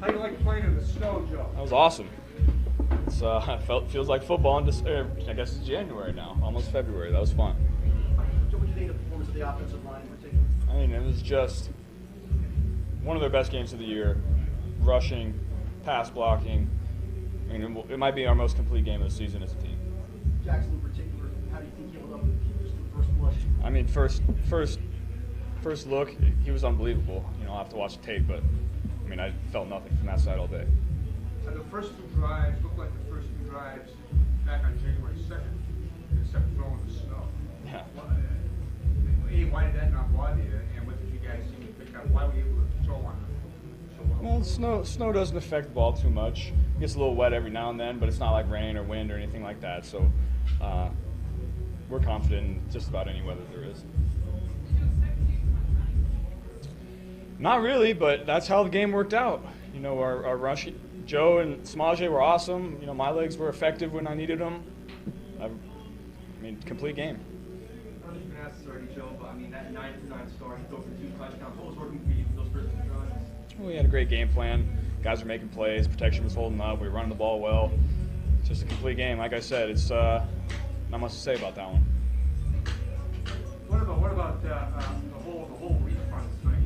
How do you like playing in the snow, Joe? That was awesome. It's feels like football in I guess it's January now, almost February. That was fun. What would you think of the performance of the offensive line in particular? I mean, it was just one of their best games of the year. Rushing, pass blocking. I mean, it might be our most complete game of the season as a team. Jackson in particular, how do you think he held up just the first blush? I mean, first look, he was unbelievable. You know, I'll have to watch the tape, but I mean, I felt nothing from that side all day. And the first two drives looked like the first two drives back on January 2nd, except throwing the snow. Yeah. Why did that not bother you? And what did you guys seem to pick up? Why were you able to throw on so well? Well, snow doesn't affect the ball too much. It gets a little wet every now and then, but it's not like rain or wind or anything like that. So we're confident in just about any weather there is. Not really, but that's how the game worked out. You know, our rush, Joe and Samaje were awesome. You know, my legs were effective when I needed them. I mean, complete game. I don't know if you've been asked this already, Joe, but I mean, that 9-9 start, he threw for 2 touchdowns. What was working for you for those first 2 drives? Well, we had a great game plan. Guys were making plays. Protection was holding up. We were running the ball well. It's just a complete game. Like I said, it's not much to say about that one. What about the whole refund thing?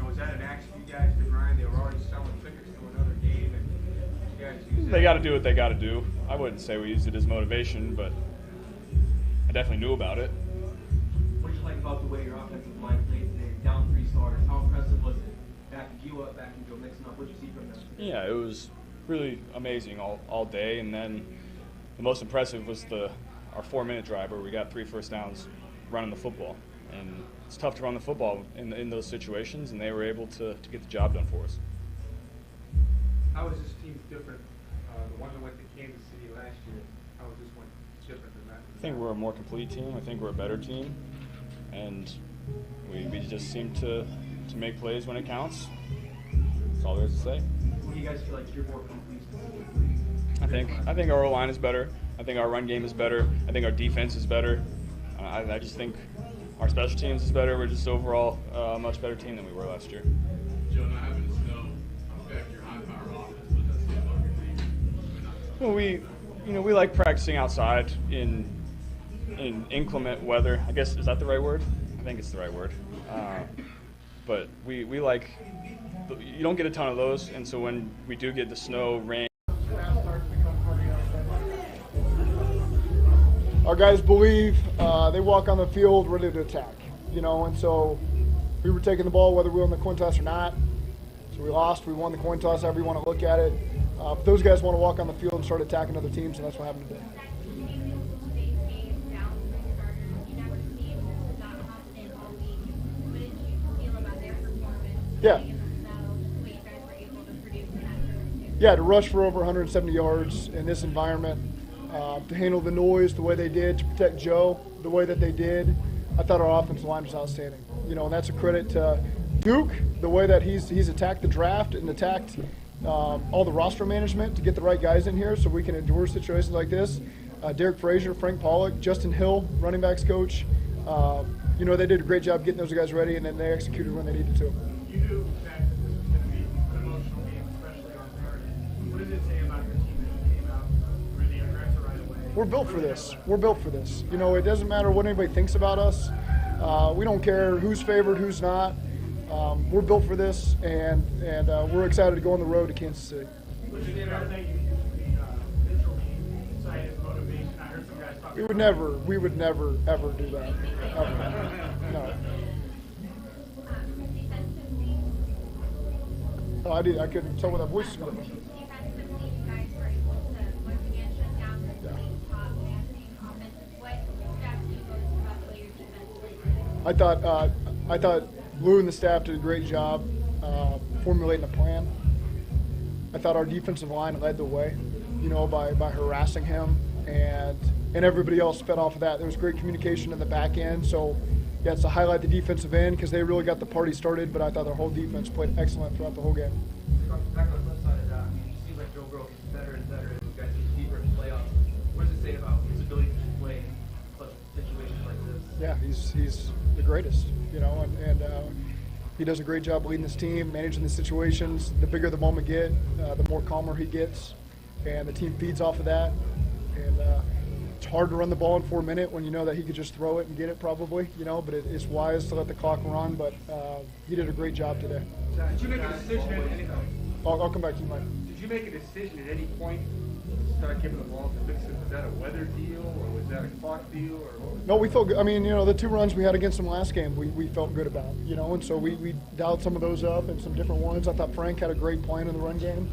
Was that an axe for you guys to grind? They were already selling tickets to another game, and you guys use They got to do what they got to do. I wouldn't say we used it as motivation, but I definitely knew about it. What did you like about the way your offensive line played today? Down 3 starters. How impressive was it? Backing you up, backing Joe Mixon up. What did you see from them? Yeah, it was really amazing all day, and then the most impressive was our 4-minute drive where we got 3 first downs running the football. And it's tough to run the football in those situations, and they were able to get the job done for us. How is this team different? The one that went to Kansas City last year, how is this one different than that? I think we're a more complete team. I think we're a better team. And we just seem to make plays when it counts. That's all there is to say. What do you guys feel like you're more complete specifically? I think our O-line is better. I think our run game is better. I think our defense is better. I just think our special teams is better. We're just overall a much better team than we were last year. Joe, not having snow affect your high-power offense? What does that say about your team? Well, we like practicing outside in inclement weather. I guess, is that the right word? I think it's the right word. But we like, you don't get a ton of those, and so when we do get the snow, rain. Our guys believe, they walk on the field ready to attack, and so we were taking the ball whether we won the coin toss or not. So we lost, we won the coin toss, however you want to look at it. If those guys want to walk on the field and start attacking other teams, and that's what happened today. Yeah, to rush for over 170 yards in this environment, to handle the noise the way they did, to protect Joe the way that they did. I thought our offensive line was outstanding. And that's a credit to Duke, the way that he's attacked the draft and attacked all the roster management to get the right guys in here so we can endure situations like this. Derek Frazier, Frank Pollock, Justin Hill, running backs coach. They did a great job getting those guys ready, and then they executed when they needed to. You knew that this was going to be an emotional game, especially on Saturday. What does it say about your team that you came out really aggressive right away? We're built for this. We're built for this. It doesn't matter what anybody thinks about us. We don't care who's favored, who's not. We're built for this, and we're excited to go on the road to Kansas City. We would never, ever do that. Ever. No. Oh, I couldn't tell what that voice was going to be. I thought Lou and the staff did a great job formulating a plan. I thought our defensive line led the way, by harassing him, and everybody else fed off of that. There was great communication in the back end, so yeah, it's to highlight the defensive end because they really got the party started, but I thought their whole defense played excellent throughout the whole game. Back on the flip side of that, it seems like Joe Burrow gets better and better as you guys get deeper in the playoffs. What does it say about his ability to play in situations like this? Yeah, he's the greatest, and He does a great job leading his team, managing the situations. The bigger the moment get, the more calmer he gets, and the team feeds off of that. And it's hard to run the ball in 4 minutes when you know that he could just throw it and get it probably, but it's wise to let the clock run. But he did a great job today. Did you make a decision at any point? I'll come back to you, Mike. Did you make a decision at any point to start giving the ball to Mixon? Was that a weather deal, or was that a clock deal, or what was No, we felt good. I mean, the 2 runs we had against them last game, we felt good about, and so we dialed some of those up and some different ones. I thought Frank had a great plan in the run game.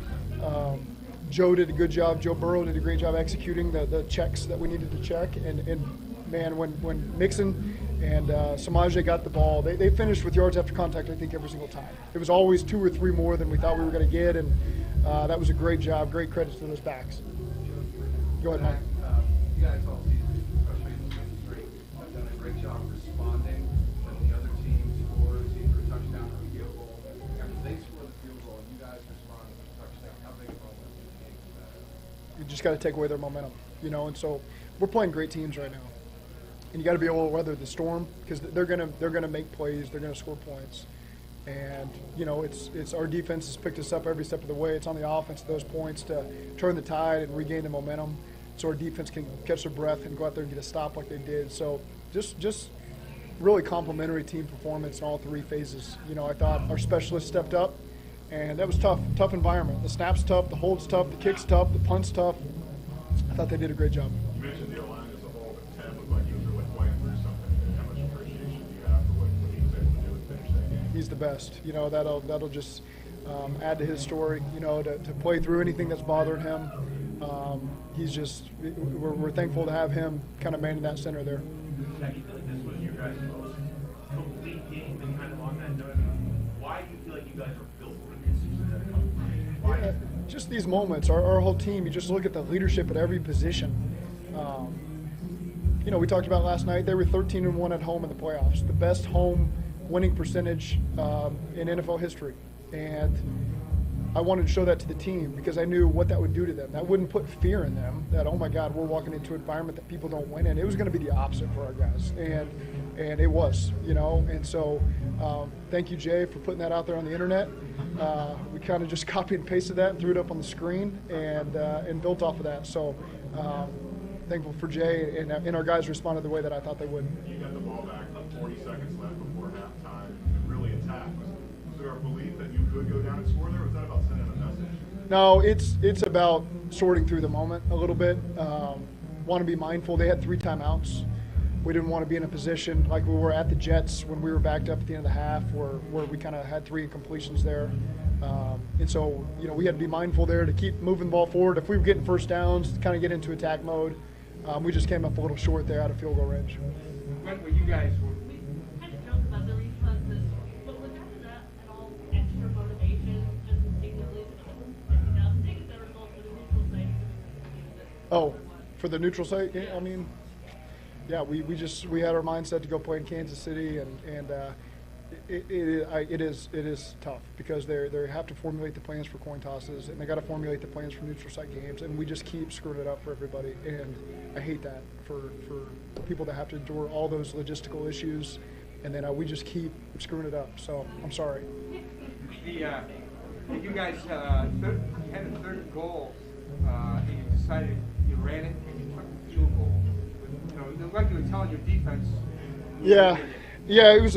Joe did a good job. Joe Burrow did a great job executing the checks that we needed to check. And man, when Mixon and Samaje got the ball, they finished with yards after contact, I think, every single time. It was always 2 or 3 more than we thought we were going to get, and that was a great job. Great credit to those backs. Go ahead, Mike. You guys all season, especially in the streak, have done a great job responding when the other team scores either a touchdown or a field goal. After they score the field goal and you guys respond with a touchdown, how big a moment do you think is that? You just got to take away their momentum, and so we're playing great teams right now. And you got to be able to weather the storm because they're gonna make plays, they're gonna score points, and it's our defense has picked us up every step of the way. It's on the offense at those points to turn the tide and regain the momentum, so our defense can catch their breath and go out there and get a stop like they did. So just really complimentary team performance in all 3 phases. I thought our specialists stepped up, and that was tough environment. The snap's tough, the hold's tough, the kick's tough, the punt's tough. I thought they did a great job. You mentioned the O-line as a whole, but Ted looked like he was really playing through something. How much appreciation do you have for what he was able to do and finish that game? He's the best. That'll just add to his story. To play through anything that's bothered him. We're thankful to have him kind of manning that center there. Zach, you feel like this was your guys' most complete game, and kind of on that note, why do you feel like you guys are built for this? Why? Just these moments, our whole team, you just look at the leadership at every position. We talked about last night, they were 13-1 at home in the playoffs, the best home winning percentage in NFL history. And I wanted to show that to the team because I knew what that would do to them. That wouldn't put fear in them that, oh my God, we're walking into an environment that people don't win in. It was going to be the opposite for our guys. And it was, And so thank you, Jay, for putting that out there on the internet. We kind of just copied and pasted that and threw it up on the screen and built off of that. So thankful for Jay, and our guys responded the way that I thought they would. You got the ball back, 40 seconds left before halftime, and really attacked. Was there a belief that you could go down and score there, or was that about sending a message? No, it's about sorting through the moment a little bit. Want to be mindful. They had 3 timeouts. We didn't want to be in a position like we were at the Jets when we were backed up at the end of the half where we kind of had 3 incompletions there. And so, we had to be mindful there to keep moving the ball forward. If we were getting first downs, to kind of get into attack mode. We just came up a little short there out of field goal range. When you guys were kind of joke about the reflexes, but was after that at all extra motivation just to take the lead and take the result for the neutral site? Oh, for the neutral site? Yeah, I mean, yeah, we had our mindset to go play in Kansas City, and it is tough because they have to formulate the plans for coin tosses, and they got to formulate the plans for neutral site games, and we just keep screwing it up for everybody, and I hate that for people that have to endure all those logistical issues, and then we just keep screwing it up. So I'm sorry. You guys you had a third goal, and you decided you ran it and you took the field goal. Like you were telling your defense. Yeah, it was.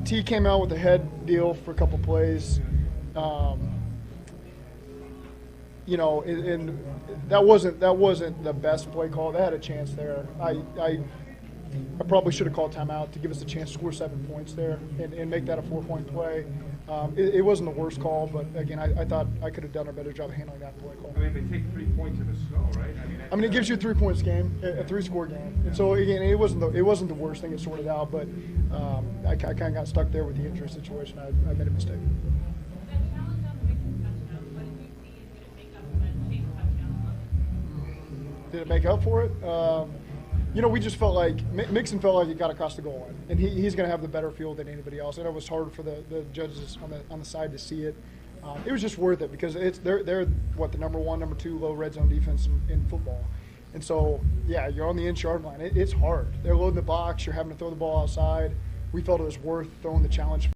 T came out with a head deal for a couple plays. And that wasn't the best play call. They had a chance there. I probably should have called timeout to give us a chance to score 7 points there and make that a 4-point play. It wasn't the worst call, but again, I thought I could have done a better job of handling that play call. I mean, they take 3 points in the snow, right? I mean, it gives you a 3-point game, a 3-score game. And so again, it wasn't the worst thing to sort it out, but I kind of got stuck there with the injury situation. I made a mistake. Did it make up for it? We just felt like Mixon felt like he got across the goal line, and he's going to have the better field than anybody else. And it was hard for the judges on the side to see it. It was just worth it because they're the number 1, number 2 low red zone defense in football, and so yeah, you're on the inch-yard line. It's hard. They're loading the box. You're having to throw the ball outside. We felt it was worth throwing the challenge.